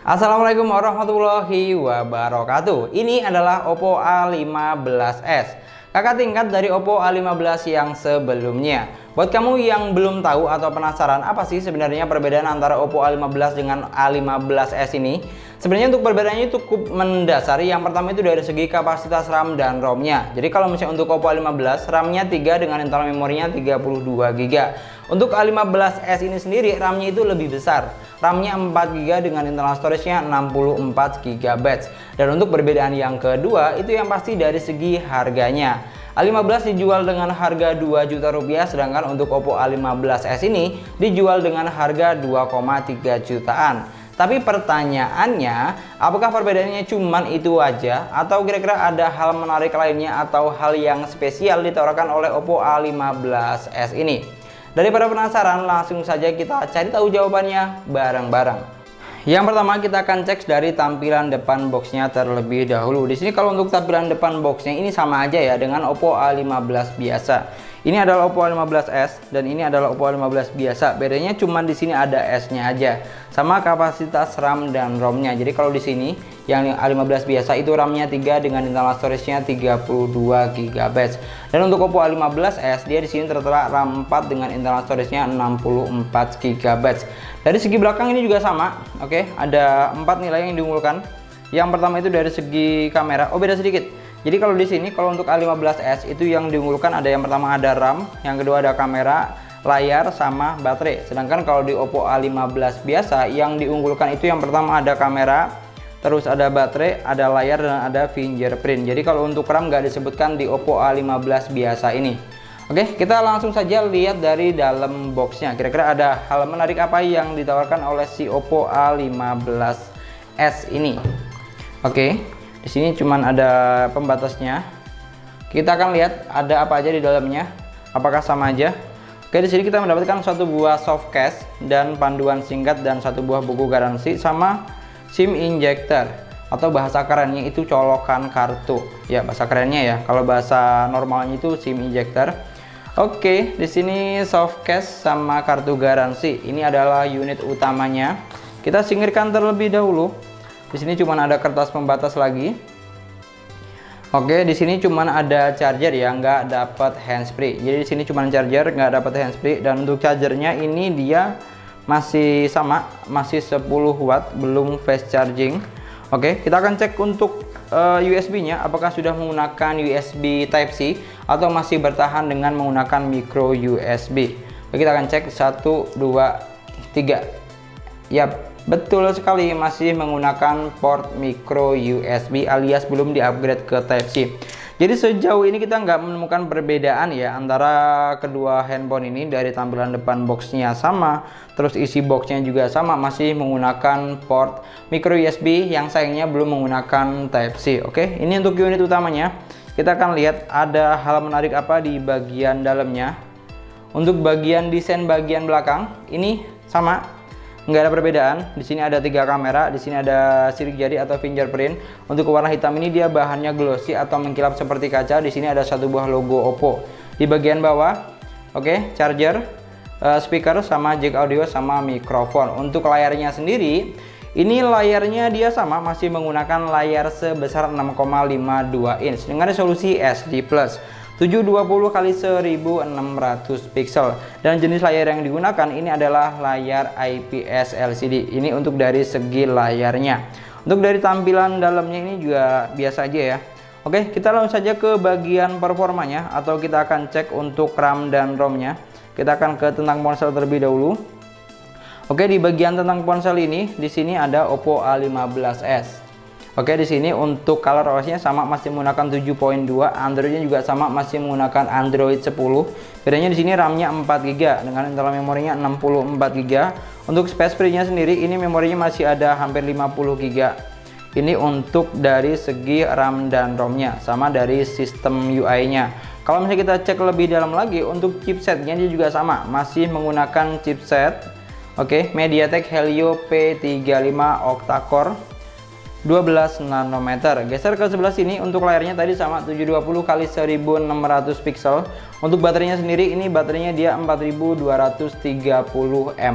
Assalamualaikum warahmatullahi wabarakatuh. Ini adalah Oppo A15s, kakak tingkat dari Oppo A15 yang sebelumnya. Buat kamu yang belum tahu atau penasaran apa sih sebenarnya perbedaan antara Oppo A15 dengan A15s ini, sebenarnya untuk perbedaannya cukup mendasar. Yang pertama itu dari segi kapasitas RAM dan ROM-nya. Jadi kalau misalnya untuk Oppo A15, RAM-nya 3 dengan internal memorinya 32GB. Untuk A15s ini sendiri RAM-nya itu lebih besar. RAM-nya 4GB dengan internal storage-nya 64GB. Dan untuk perbedaan yang kedua itu yang pasti dari segi harganya. A15 dijual dengan harga 2 juta rupiah, sedangkan untuk Oppo A15s ini dijual dengan harga 2,3 jutaan. Tapi pertanyaannya, apakah perbedaannya cuman itu aja atau kira-kira ada hal menarik lainnya atau hal yang spesial ditawarkan oleh Oppo A15s ini? Daripada penasaran, langsung saja kita cari tahu jawabannya bareng-bareng. Yang pertama kita akan cek dari tampilan depan boxnya terlebih dahulu. Di sini kalau untuk tampilan depan boxnya ini sama aja ya dengan Oppo A15 biasa. Ini adalah Oppo A15s dan ini adalah Oppo A15 biasa. Bedanya cuma di sini ada S-nya aja. Sama kapasitas RAM dan ROM-nya. Jadi kalau di sini yang A15 biasa itu RAM-nya 3 dengan internal storage-nya 32GB. Dan untuk Oppo A15s dia di sini tertera RAM 4 dengan internal storage-nya 64GB. Dari segi belakang ini juga sama. Oke, ada 4 nilai yang diunggulkan. Yang pertama itu dari segi kamera. Oh, beda sedikit. Jadi kalau di sini kalau untuk A15s itu yang diunggulkan ada yang pertama ada RAM, yang kedua ada kamera, layar sama baterai. Sedangkan kalau di Oppo A15 biasa yang diunggulkan itu yang pertama ada kamera, terus ada baterai, ada layar dan ada fingerprint. Jadi kalau untuk RAM nggak disebutkan di Oppo A15 biasa ini. Oke, kita langsung saja lihat dari dalam boxnya. Kira-kira ada hal menarik apa yang ditawarkan oleh si Oppo A15s ini? Oke. Di sini cuman ada pembatasnya. Kita akan lihat ada apa aja di dalamnya. Apakah sama aja? Oke, di sini kita mendapatkan satu buah soft case dan panduan singkat dan satu buah buku garansi sama SIM injector atau bahasa kerennya itu colokan kartu. Ya, bahasa kerennya ya. Kalau bahasa normalnya itu SIM injector. Oke, di sini soft case sama kartu garansi. Ini adalah unit utamanya. Kita singkirkan terlebih dahulu. Di sini cuma ada kertas pembatas lagi. Oke, di sini cuma ada charger ya, nggak dapat handsfree. Jadi di sini cuma charger, nggak dapat handsfree. Dan untuk chargernya ini dia masih sama, masih 10 watt, belum fast charging. Oke, kita akan cek untuk USB-nya, apakah sudah menggunakan USB Type C atau masih bertahan dengan menggunakan micro USB. Oke, kita akan cek 1, 2, 3. Yap. Betul sekali, masih menggunakan port micro USB alias belum di-upgrade ke Type C. Jadi sejauh ini kita nggak menemukan perbedaan ya antara kedua handphone ini. Dari tampilan depan boxnya sama, terus isi boxnya juga sama, masih menggunakan port micro USB yang sayangnya belum menggunakan Type C. Oke, ini untuk unit utamanya. Kita akan lihat ada hal menarik apa di bagian dalamnya. Untuk bagian desain bagian belakang ini sama. Nggak ada perbedaan. Di sini ada 3 kamera, di sini ada sidik jari atau fingerprint. Untuk warna hitam ini dia bahannya glossy atau mengkilap seperti kaca. Di sini ada satu buah logo Oppo. Di bagian bawah, oke, charger, speaker sama jack audio sama mikrofon. Untuk layarnya sendiri, ini layarnya dia sama, masih menggunakan layar sebesar 6,52 inch dengan resolusi SD+. 720 x 1600 pixel dan jenis layar yang digunakan ini adalah layar IPS LCD. Ini untuk dari segi layarnya. Untuk dari tampilan dalamnya ini juga biasa aja ya. Oke, kita langsung saja ke bagian performanya atau kita akan cek untuk RAM dan ROM-nya. Kita akan ke tentang ponsel terlebih dahulu. Oke, di bagian tentang ponsel ini di sini ada Oppo A15s. Oke, di sini untuk color OS-nya sama, masih menggunakan 7.2, Android-nya juga sama, masih menggunakan Android 10. Bedanya di sini RAM-nya 4GB dengan internal memorinya 64GB. Untuk space free-nya sendiri ini memorinya masih ada hampir 50GB. Ini untuk dari segi RAM dan ROM-nya, sama dari sistem UI-nya. Kalau misalnya kita cek lebih dalam lagi untuk chipset-nya dia juga sama, masih menggunakan chipset MediaTek Helio P35 octa-core 12 nanometer. Geser ke sebelah sini untuk layarnya tadi sama 720 x 1600 pixel. Untuk baterainya sendiri ini baterainya dia 4230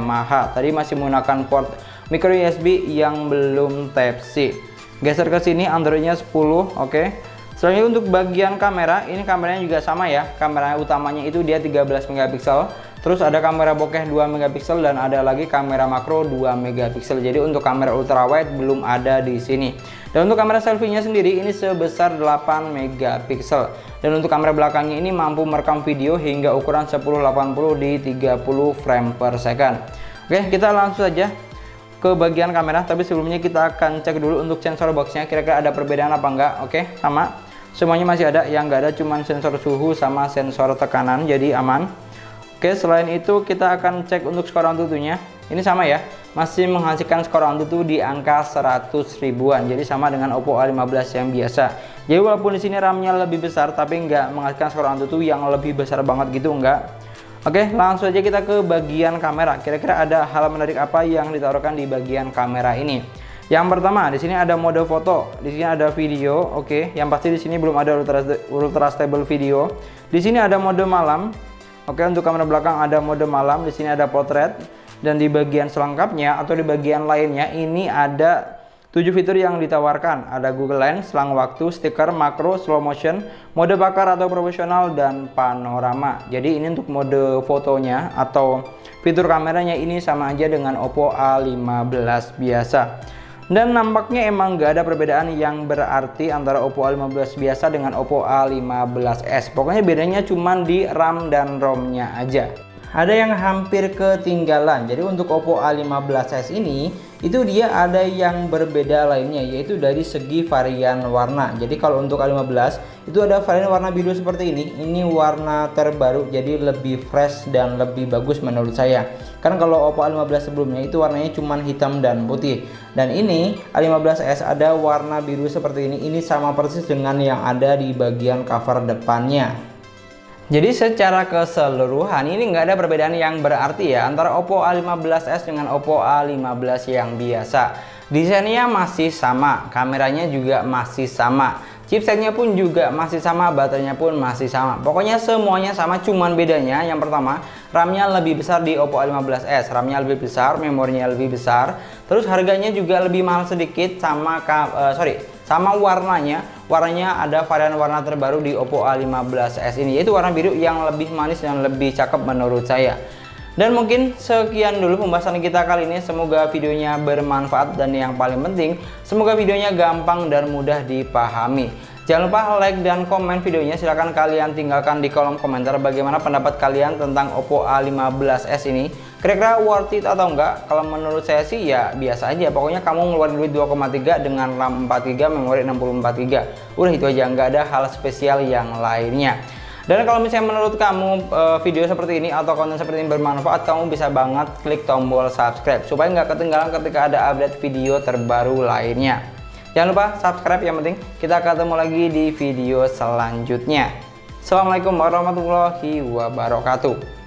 mAh. Tadi masih menggunakan port micro USB yang belum Type-C. Geser ke sini, Androidnya 10, oke. Selanjutnya untuk bagian kamera, ini kameranya juga sama ya. Kamera utamanya itu dia 13 megapiksel. Terus ada kamera bokeh 2 megapiksel dan ada lagi kamera makro 2 megapiksel. Jadi untuk kamera ultrawide belum ada di sini. Dan untuk kamera selfie-nya sendiri ini sebesar 8 megapiksel. Dan untuk kamera belakangnya ini mampu merekam video hingga ukuran 1080 di 30 frame per second. Oke, kita langsung saja ke bagian kamera, tapi sebelumnya kita akan cek dulu untuk sensor boxnya kira-kira ada perbedaan apa enggak. Oke, sama semuanya masih ada, yang enggak ada cuman sensor suhu sama sensor tekanan, jadi aman. Oke, selain itu kita akan cek untuk skor Antutunya. Ini sama ya, masih menghasilkan skor Antutu di angka 100 ribuan, jadi sama dengan Oppo A15 yang biasa. Jadi walaupun di sini RAM-nya lebih besar tapi enggak menghasilkan skor Antutu yang lebih besar banget gitu, enggak. Oke, langsung aja kita ke bagian kamera. Kira-kira ada hal menarik apa yang ditaruhkan di bagian kamera ini? Yang pertama, di sini ada mode foto, di sini ada video. Oke, yang pasti di sini belum ada ultra stable video. Di sini ada mode malam. Oke, untuk kamera belakang ada mode malam. Di sini ada potret. Dan di bagian selengkapnya atau di bagian lainnya ini ada 7 fitur yang ditawarkan. Ada Google Lens, selang waktu, stiker, makro, slow motion, mode bakar atau profesional, dan panorama. Jadi ini untuk mode fotonya atau fitur kameranya ini sama aja dengan Oppo A15 biasa. Dan nampaknya emang nggak ada perbedaan yang berarti antara Oppo A15 biasa dengan Oppo A15s. Pokoknya bedanya cuma di RAM dan ROM-nya aja. Ada yang hampir ketinggalan. Jadi untuk Oppo A15s ini itu dia ada yang berbeda lainnya, yaitu dari segi varian warna. Jadi kalau untuk A15 itu ada varian warna biru seperti ini warna terbaru, jadi lebih fresh dan lebih bagus menurut saya. Karena kalau Oppo A15 sebelumnya itu warnanya cuma hitam dan putih, dan ini A15s ada warna biru seperti ini sama persis dengan yang ada di bagian cover depannya. Jadi secara keseluruhan ini nggak ada perbedaan yang berarti ya antara Oppo A15s dengan Oppo A15 yang biasa. Desainnya masih sama, kameranya juga masih sama, chipsetnya pun juga masih sama, baterainya pun masih sama. Pokoknya semuanya sama, cuman bedanya yang pertama RAM-nya lebih besar di Oppo A15s, RAM-nya lebih besar, memorinya lebih besar, terus harganya juga lebih mahal sedikit sama sama warnanya ada varian warna terbaru di Oppo A15s ini, yaitu warna biru yang lebih manis dan lebih cakep menurut saya. Dan mungkin sekian dulu pembahasan kita kali ini. Semoga videonya bermanfaat dan yang paling penting semoga videonya gampang dan mudah dipahami. Jangan lupa like dan komen videonya. Silahkan kalian tinggalkan di kolom komentar bagaimana pendapat kalian tentang Oppo A15s ini. Kira-kira worth it atau enggak? Kalau menurut saya sih ya biasa aja. Pokoknya kamu ngeluarin duit 2,3 dengan RAM 4GB, memori 64GB. Udah itu aja, nggak ada hal spesial yang lainnya. Dan kalau misalnya menurut kamu video seperti ini atau konten seperti ini bermanfaat, kamu bisa banget klik tombol subscribe supaya nggak ketinggalan ketika ada update video terbaru lainnya. Jangan lupa subscribe, yang penting. Kita ketemu lagi di video selanjutnya. Assalamualaikum warahmatullahi wabarakatuh.